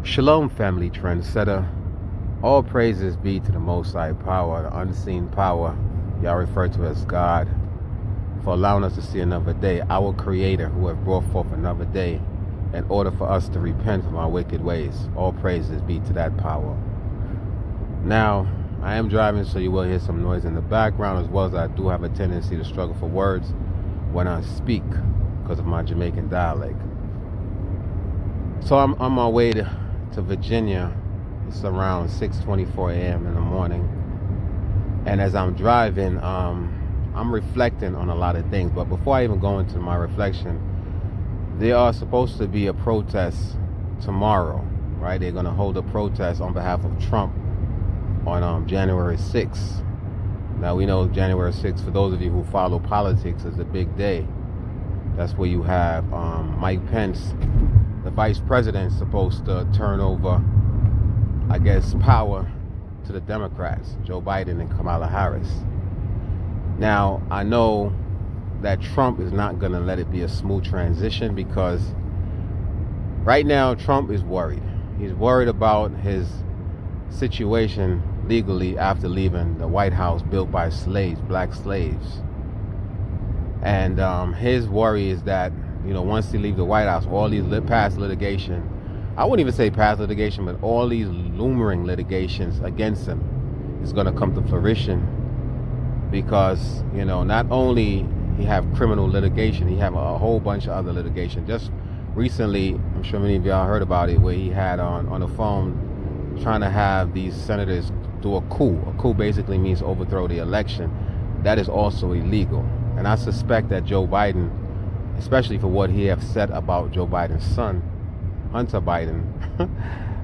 Shalom, family trendsetter. All praises be to the Most High Power, the unseen power, y'all refer to as God, for allowing us to see another day, our Creator who have brought forth another day in order for us to repent from our wicked ways. All praises be to that power. Now, I am driving, so you will hear some noise in the background, as well as I do have a tendency to struggle for words when I speak because of my Jamaican dialect. So I'm on my way to Virginia. It's around 6:24 a.m. in the morning, and as I'm driving, I'm reflecting on a lot of things. But before I even go into my reflection, there are supposed to be a protest tomorrow, right? They're going to hold a protest on behalf of Trump on January 6th. Now, we know January 6th, for those of you who follow politics, is a big day. That's where you have Mike Pence, the vice president, supposed to turn over, I guess, power to the Democrats, Joe Biden and Kamala Harris. Now, I know that Trump is not going to let it be a smooth transition, because right now Trump is worried. He's worried about his situation legally after leaving the White House built by slaves, black slaves. And his worry is that, once they leave the White House, all these past litigation, I wouldn't even say past litigation, but all these looming litigations against him is going to come to fruition, because, not only he have criminal litigation, he have a whole bunch of other litigation. Just recently, I'm sure many of y'all heard about it, where he had on the phone trying to have these senators do a coup. A coup basically means overthrow the election. That is also illegal. And I suspect that Joe Biden, especially for what he have said about Joe Biden's son, Hunter Biden,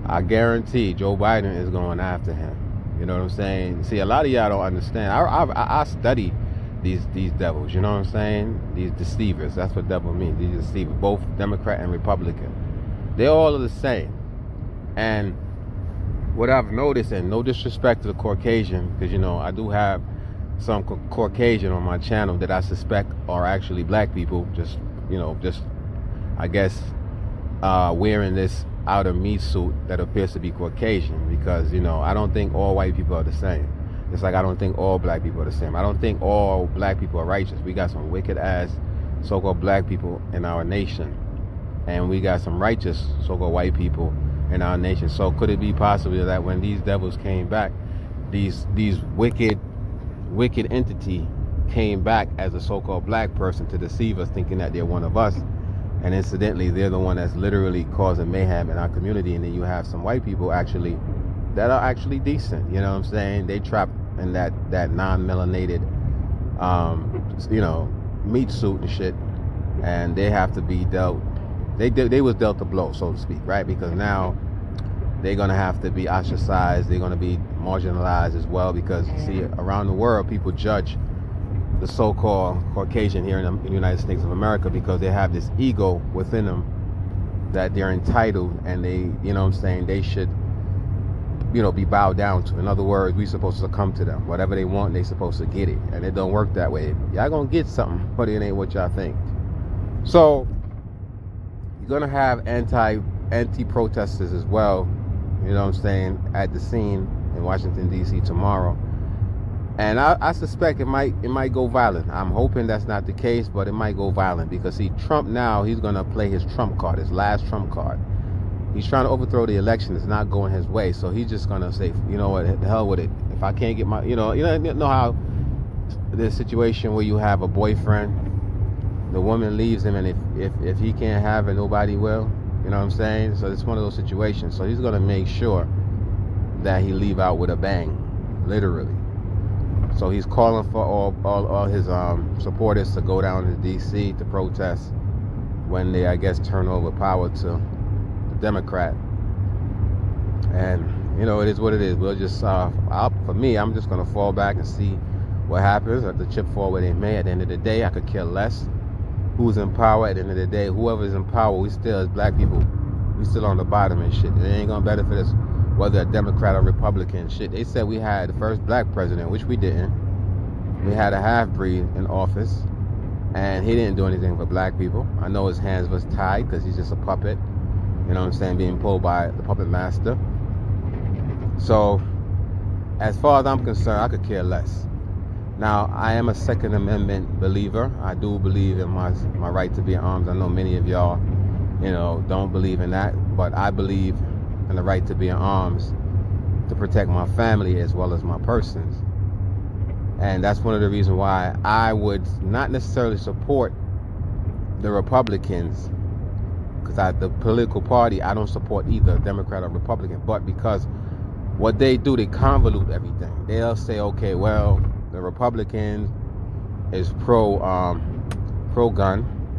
I guarantee Joe Biden is going after him. You know what I'm saying? See, a lot of y'all don't understand. I study these devils. You know what I'm saying? These deceivers. That's what devil means. These deceivers, both Democrat and Republican. They all are the same. And what I've noticed, and no disrespect to the Caucasian, because I do have some Caucasian on my channel that I suspect are actually black people, just I guess wearing this outer meat suit that appears to be Caucasian, because I don't think all white people are the same. It's like I don't think all black people are the same. I don't think all black people are righteous. We got some wicked ass so-called black people in our nation, and we got some righteous so-called white people in our nation. So could it be possible that when these devils came back, these wicked entity came back as a so-called black person to deceive us, thinking that they're one of us, and incidentally they're the one that's literally causing mayhem in our community? And then you have some white people actually that are actually decent. You know what I'm saying? They trapped in that non-melanated meat suit and shit, and they have to be dealt. They was dealt a blow, so to speak, right? Because now they're going to have to be ostracized. They're going to be marginalized as well, because, see, around the world, people judge the so-called Caucasian here in the United States of America because they have this ego within them that they're entitled, and they should, be bowed down to. In other words, we supposed to succumb to them. Whatever they want, they supposed to get it. And it don't work that way. Y'all going to get something, but it ain't what y'all think. So you're going to have anti-protesters as well, at the scene in Washington, D.C. tomorrow. And I suspect it might go violent. I'm hoping that's not the case, but it might go violent, because, see, Trump now, he's going to play his trump card, his last trump card. He's trying to overthrow the election. It's not going his way, so he's just going to say, you know what, the hell with it. If I can't get my, you know how the situation where you have a boyfriend, the woman leaves him, and if he can't have it, nobody will. You know what I'm saying? So it's one of those situations. So he's going to make sure that he leave out with a bang, literally. So he's calling for all his supporters to go down to D.C. to protest when they, I guess, turn over power to the Democrat. And, it is what it is. We'll just, for me, I'm just going to fall back and see what happens. Let the chip fall where they may. At the end of the day, I could care less who's in power. At the end of the day, whoever's in power, we still, as black people, we still on the bottom and shit. It ain't going to benefit us whether a Democrat or Republican. Shit, they said we had the first black president, which we didn't. We had a half-breed in office, and he didn't do anything for black people. I know his hands was tied because he's just a puppet. You know what I'm saying? Being pulled by the puppet master. So, as far as I'm concerned, I could care less. Now, I am a Second Amendment believer. I do believe in my right to bear arms. I know many of y'all, don't believe in that, but I believe in the right to bear arms to protect my family as well as my persons. And that's one of the reasons why I would not necessarily support the Republicans, because the political party, I don't support either Democrat or Republican, but because what they do, they convolute everything. They'll say, okay, well, the Republicans is pro-gun,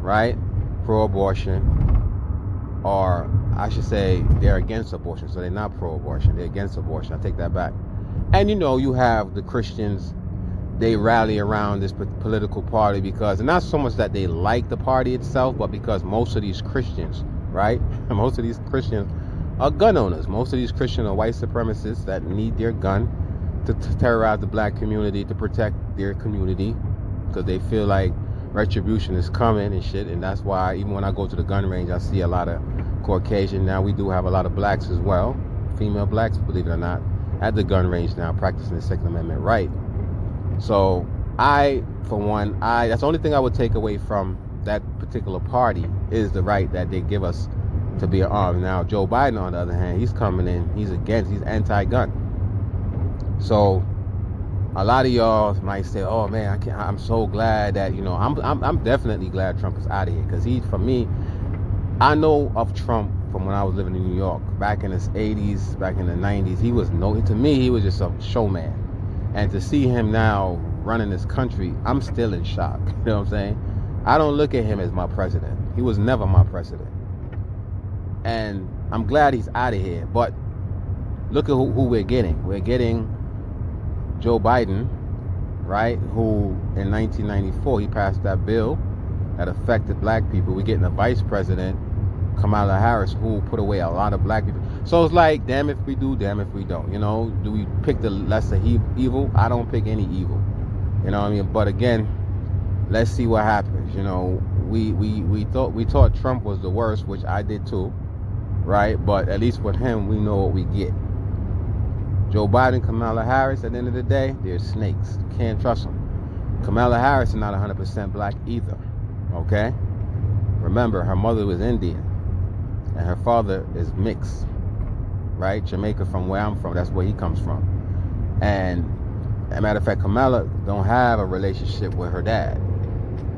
right? Pro-abortion, or I should say they're against abortion. So they're not pro-abortion, they're against abortion. I take that back. And you have the Christians, they rally around this political party because, and not so much that they like the party itself, but because most of these Christians, right? Most of these Christians are gun owners. Most of these Christians are white supremacists that need their gun to terrorize the black community, to protect their community, because they feel like retribution is coming and shit. And that's why even when I go to the gun range, I see a lot of Caucasian. Now we do have a lot of blacks as well, female blacks, believe it or not, at the gun range now, practicing the Second Amendment right. So I, for one, that's the only thing I would take away from that particular party is the right that they give us to be armed. Now Joe Biden, on the other hand, he's coming in, he's anti-gun. So a lot of y'all might say, oh man, I'm so glad that, I'm definitely glad Trump is out of here, because for me, I know of Trump from when I was living in New York back in his 80s, back in the 90s. He was just a showman. And to see him now running this country, I'm still in shock. You know what I'm saying? I don't look at him as my president. He was never my president. And I'm glad he's out of here. But look at who we're getting. We're getting Joe Biden, right? Who in 1994, he passed that bill that affected black people. We're getting a vice president, Kamala Harris, who put away a lot of black people. So it's like, damn if we do, damn if we don't. Do we pick the lesser evil? I don't pick any evil. You know what I mean? But again, let's see what happens. We thought Trump was the worst, which I did too, right? But at least with him, we know what we get. Joe Biden, Kamala Harris, at the end of the day, they're snakes. You can't trust them. Kamala Harris is not 100% black either, okay? Remember, her mother was Indian, and her father is mixed, right? Jamaica, from where I'm from, that's where he comes from. And as a matter of fact, Kamala don't have a relationship with her dad.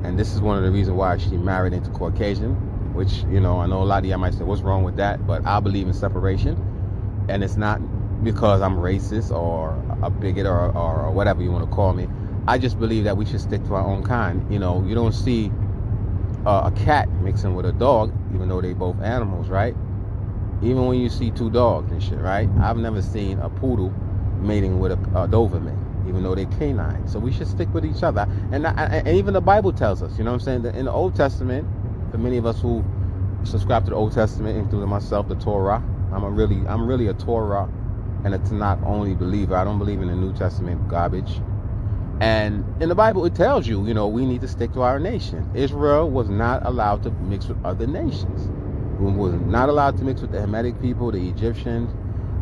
And this is one of the reasons why she married into Caucasian, which, I know a lot of y'all might say, what's wrong with that? But I believe in separation. And it's not because I'm racist or a bigot or whatever you want to call me. I just believe that we should stick to our own kind. You don't see a cat mixing with a dog, even though they both animals, right? Even when you see two dogs and shit, right? I've never seen a poodle mating with a Doberman, even though they're canine. So we should stick with each other. And even the Bible tells us, you know what I'm saying? That in the Old Testament, for many of us who subscribe to the Old Testament, including myself, the Torah, I'm really a Torah and a Tanakh only believer. I don't believe in the New Testament garbage. And in the Bible, it tells you, we need to stick to our nation. Israel was not allowed to mix with other nations. We was not allowed to mix with the Hamitic people, the Egyptians,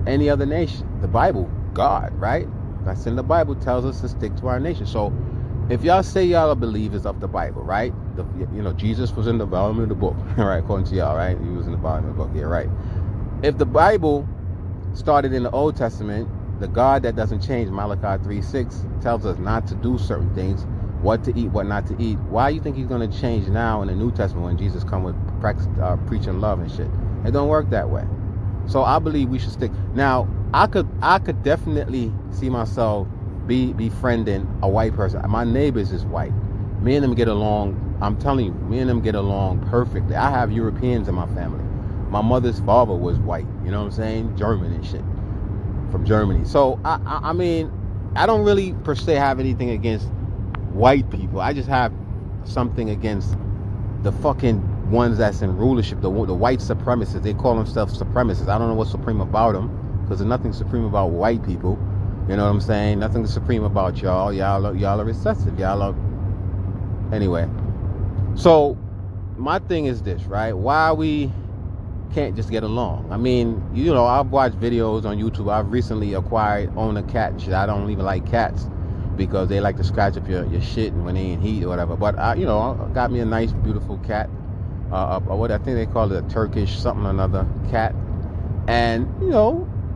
any other nation. The Bible, God, right? That's in the Bible, tells us to stick to our nation. So if y'all say y'all are believers of the Bible, right? Jesus was in the volume of the book, right? According to y'all, right? He was in the volume of the book, yeah, right? If the Bible started in the Old Testament, the God that doesn't change, Malachi 3:6, tells us not to do certain things, what to eat, what not to eat. Why you think he's going to change now in the New Testament when Jesus come with preaching love and shit? It don't work that way. So I believe we should stick. Now, I could definitely see myself befriending a white person. My neighbors is white. Me and them get along. I'm telling you, me and them get along perfectly. I have Europeans in my family. My mother's father was white. You know what I'm saying? German and shit. From Germany. So I mean, I don't really per se have anything against white people. I just have something against the fucking ones that's in rulership, the white supremacists. They call themselves supremacists. I don't know what's supreme about them, because there's nothing supreme about white people. You know what I'm saying? Nothing supreme about y'all. Y'all are recessive. Y'all are... Anyway. So my thing is this, right? Why are we can't just get along. I mean, I've watched videos on YouTube. I've recently owned a cat and shit. I don't even like cats because they like to scratch up your shit when they in heat or whatever. But I got me a nice, beautiful cat. What I think they call it, a Turkish something or another cat. And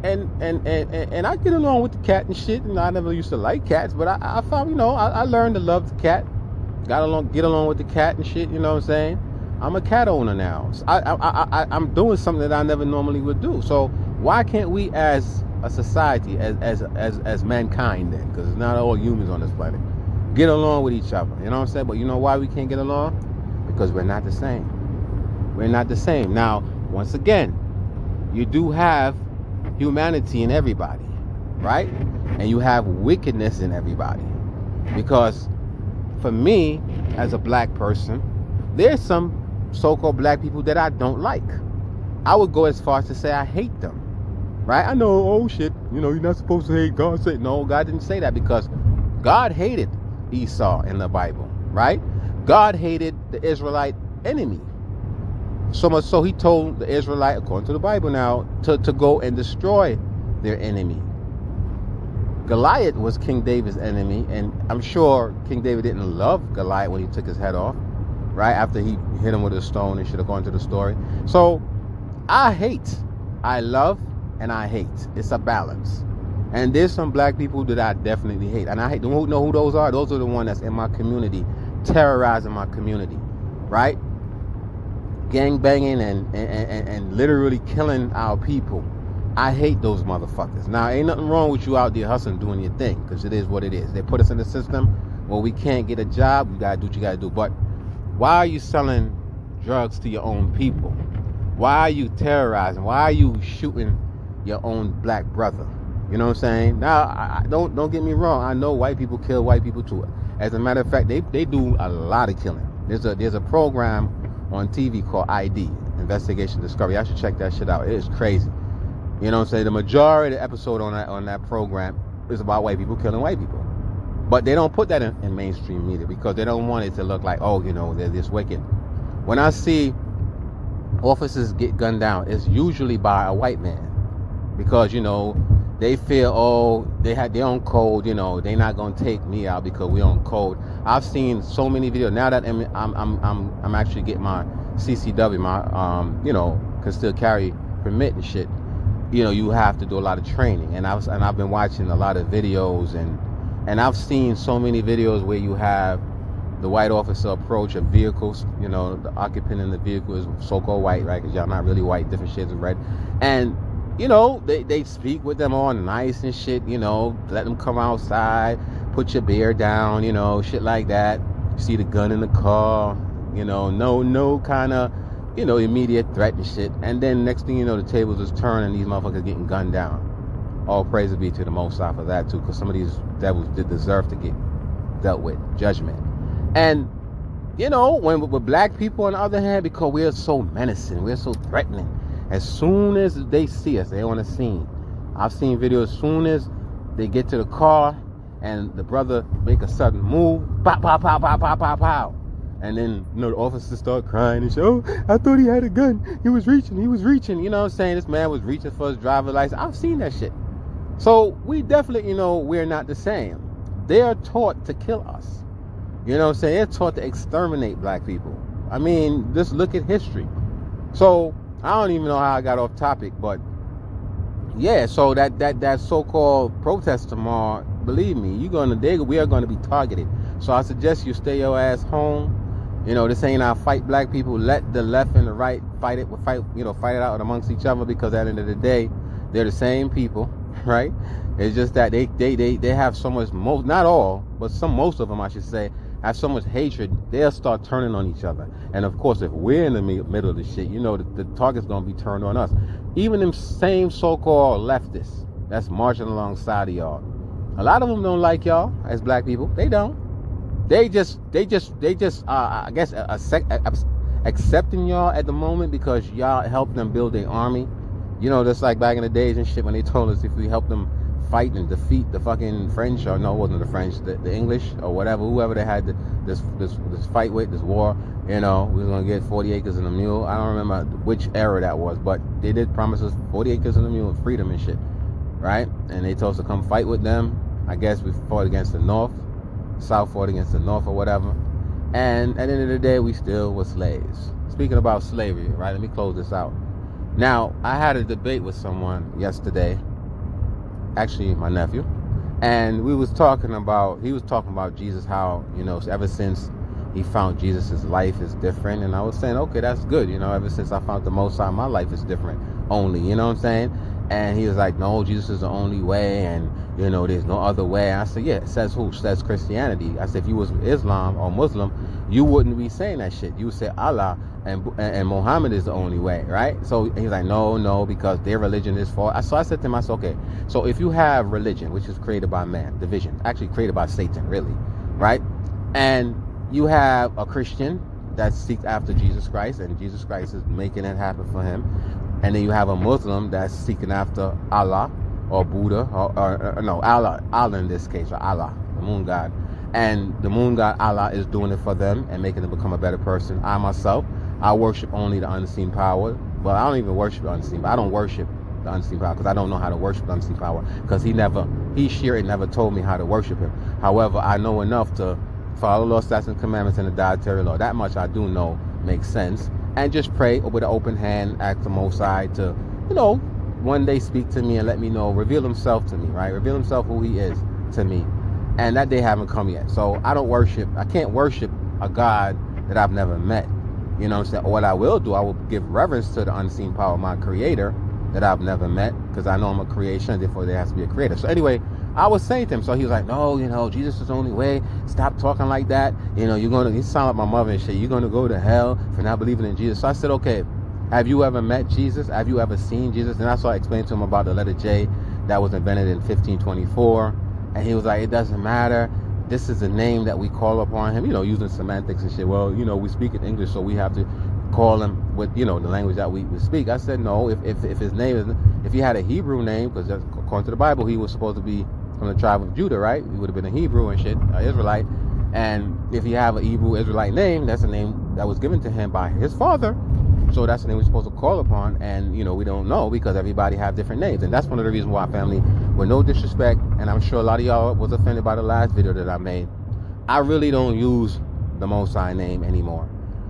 and I get along with the cat and shit. And I never used to like cats, but I found I learned to love the cat. Get along with the cat and shit. You know what I'm saying? I'm a cat owner now. So I'm doing something that I never normally would do. So why can't we, as a society, as mankind, then, because it's not all humans on this planet, get along with each other? You know what I'm saying? But you know why we can't get along? Because we're not the same. We're not the same. Now, once again, you do have humanity in everybody, right? And you have wickedness in everybody. Because for me, as a black person, there's some so-called black people that I don't like. I would go as far as to say I hate them, right? I know, oh shit, you're not supposed to hate. God said, no, God didn't say that, because God hated Esau in the Bible, right? God hated the Israelite enemy. So much so he told the Israelite, according to the Bible now, to go and destroy their enemy. Goliath was King David's enemy, and I'm sure King David didn't love Goliath when he took his head off, right after he hit him with a stone, and should have gone to the story. So I hate, I love, and I hate. It's a balance. And there's some black people that I definitely hate, and I hate. Don't know who those are. Those are the ones that's in my community, terrorizing my community, right? Gang banging and literally killing our people. I hate those motherfuckers. Now, ain't nothing wrong with you out there hustling, doing your thing, because it is what it is. They put us in the system where we can't get a job. You gotta do what you gotta do. But why are you selling drugs to your own people? Why are you terrorizing? Why are you shooting your own black brother? You know what I'm saying? Now, don't get me wrong. I know white people kill white people too. As a matter of fact, they do a lot of killing. There's a program on TV called ID, Investigation Discovery. I should check that shit out. It is crazy. You know what I'm saying? The majority of the episode on that program is about white people killing white people. But they don't put that in mainstream media because they don't want it to look like, oh, they're this wicked. When I see officers get gunned down, it's usually by a white man. Because, they feel, oh, they had their own code, they're not gonna take me out because we're on code. I've seen so many videos now that I'm actually getting my CCW, my concealed carry permit and shit. You have to do a lot of training, and I've been watching a lot of videos, and I've seen so many videos where you have the white officer approach a vehicle, the occupant in the vehicle is so-called white, right? Because y'all not really white, different shades of red, and they speak with them all nice and shit, let them come outside, put your beer down, shit like that. You see the gun in the car, no kind of, immediate threat and shit. And then next thing you know, the tables is turning and these motherfuckers getting gunned down. All praise be to the Most High for that too, because some of these devils did deserve to get dealt with, judgment. And, when with black people on the other hand, because we're so menacing, we're so threatening, as soon as they see us, they're on the scene. I've seen videos, as soon as they get to the car and the brother make a sudden move, pow, pow, pow, pow, pow, pow, pow. And then, the officers start crying and say, oh, I thought he had a gun. He was reaching. You know what I'm saying? This man was reaching for his driver's license. I've seen that shit. So we definitely, we're not the same. They are taught to kill us. You know what I'm saying? They're taught to exterminate black people. I mean, just look at history. So I don't even know how I got off topic, but yeah, so that so-called protest tomorrow, believe me, we are gonna be targeted. So I suggest you stay your ass home. This ain't our fight, black people. Let the left and the right fight it out amongst each other, because at the end of the day, they're the same people, right? It's just that they have so much, not all, but most of them, I should say, have so much hatred, they'll start turning on each other. And of course, if we're in the middle of the shit, the target's gonna be turned on us. Even them same so-called leftists that's marching alongside of y'all, a lot of them don't like y'all as black people. They don't. They just I guess accepting y'all at the moment because y'all helped them build their army. Just like back in the days and shit when they told us if we help them fight and defeat the fucking French, or no, it wasn't the French, the English or whatever, whoever they had this fight with, this war. We was gonna get 40 acres and a mule. I don't remember which era that was, but they did promise us 40 acres and a mule and freedom and shit, right? And they told us to come fight with them. I guess we fought against the North, South fought against the North or whatever. And at the end of the day, we still were slaves. Speaking about slavery, right? Let me close this out. Now, I had a debate with someone yesterday, actually my nephew, and he was talking about Jesus, how, ever since he found Jesus, his life is different. And I was saying, okay, that's good. Ever since I found the Most High, my life is different only, you know what I'm saying? And he was like, no, Jesus is the only way, and there's no other way. I said, yeah, it says who? It says Christianity. I said, if you was Islam or Muslim, you wouldn't be saying that shit. You would say Allah and Muhammad is the only way, right? So he's like, no, because their religion is false. So I said to him, I said, okay, so if you have religion, which is created by man, division, actually created by Satan, really, right? And you have a Christian that seeks after Jesus Christ, and Jesus Christ is making it happen for him. And then you have a Muslim that's seeking after Allah or Buddha, or no, Allah in this case, or Allah, the moon god. And the moon god Allah is doing it for them and making them become a better person. I myself, I worship only the unseen power. Well, I don't even worship the unseen, but I don't worship the unseen power because I don't know how to worship the unseen power, because he never told me how to worship him. However, I know enough to follow law, statutes, and commandments, and the dietary law. That much I do know makes sense. And just pray with an open hand, ask the Most High to, one day speak to me and let me know, reveal himself to me, right? Reveal himself who he is to me. And that day haven't come yet. So I can't worship a God that I've never met. You know what I'm saying? What I will do, I will give reverence to the unseen power of my creator that I've never met, because I know I'm a creation, therefore there has to be a creator. So anyway, I was saying to him, so he was like, no, Jesus is the only way. Stop talking like that. You sound like my mother and shit. You're going to go to hell for not believing in Jesus. So I said, okay, have you ever met Jesus? Have you ever seen Jesus? And that's why I explained to him about the letter J that was invented in 1524. And he was like, it doesn't matter. This is a name that we call upon him, using semantics and shit. Well, we speak in English, so we have to call him with, the language that we speak. I said, no, if his name is, if he had a Hebrew name, because according to the Bible, he was supposed to be from the tribe of Judah, right? He would have been a Hebrew and shit, Israelite. And if you have a Hebrew Israelite name, that's a name that was given to him by his father. So that's the name we're supposed to call upon. And, we don't know, because everybody have different names. And that's one of the reasons why, family, with no disrespect, and I'm sure a lot of y'all was offended by the last video that I made, I really don't use the Most High name anymore,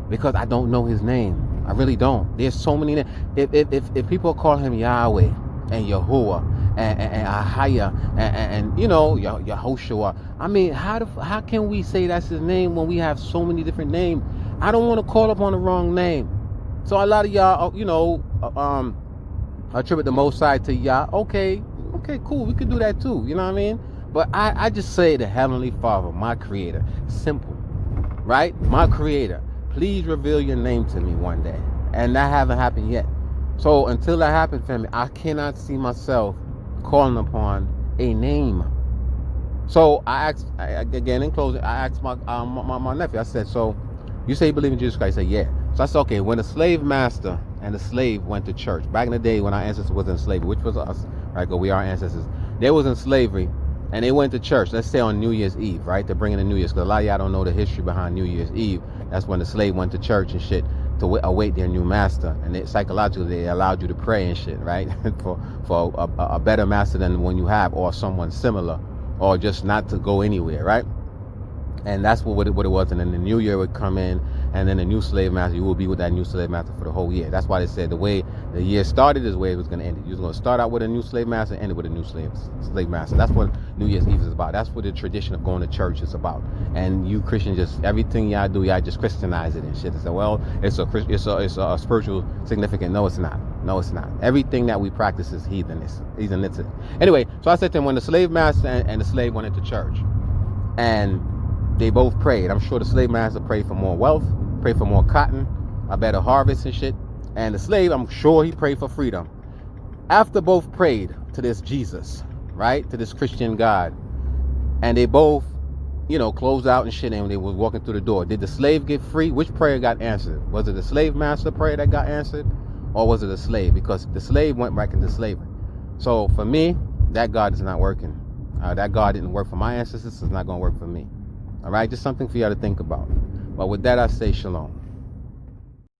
because I don't know his name. I really don't. There's so many names. If people call him Yahweh and Yahuwah and Ahaya and Yehoshua, I mean, how can we say that's his name when we have so many different names? I don't want to call upon the wrong name. So a lot of y'all, attribute the Most High to Yah. Okay, cool. We could do that too. You know what I mean? But I just say the Heavenly Father, my creator. Simple, right? My creator. Please reveal your name to me one day. And that haven't happened yet. So until that happens, family, I cannot see myself calling upon a name. So I asked, again in closing, I asked my nephew, I said, so you say you believe in Jesus Christ? He said, yeah. So I said, okay, when the slave master and the slave went to church, back in the day when our ancestors was in slavery, which was us, right? Because we are ancestors. They was in slavery, and they went to church, let's say on New Year's Eve, right? They're bringing in New Year's, because a lot of y'all don't know the history behind New Year's Eve. That's when the slave went to church and shit to await their new master. And psychologically, they allowed you to pray and shit, right? for a better master than the one you have, or someone similar, or just not to go anywhere, right? And that's what it was. And then the new year would come in, and then the new slave master, you will be with that new slave master for the whole year. That's why they said the way the year started is the way it was going to end. You was going to start out with a new slave master and end it with a new slave master. That's what New Year's Eve is about. That's what the tradition of going to church is about. And you Christians, just everything y'all do, y'all just Christianize it and shit. And say, well, it's a spiritual significance. No, it's not. No, it's not. Everything that we practice is heathenistic. Anyway, so I said to him, when the slave master and the slave went into church, and they both prayed. I'm sure the slave master prayed for more wealth, prayed for more cotton, a better harvest and shit. And the slave, I'm sure he prayed for freedom. After both prayed to this Jesus, right, to this Christian God, and they both, closed out and shit, and they was walking through the door, did the slave get free? Which prayer got answered? Was it the slave master prayer that got answered, or was it the slave? Because the slave went back into slavery. So for me, that God is not working. That God didn't work for my ancestors, it's not going to work for me. All right, just something for y'all to think about. But with that, I say shalom.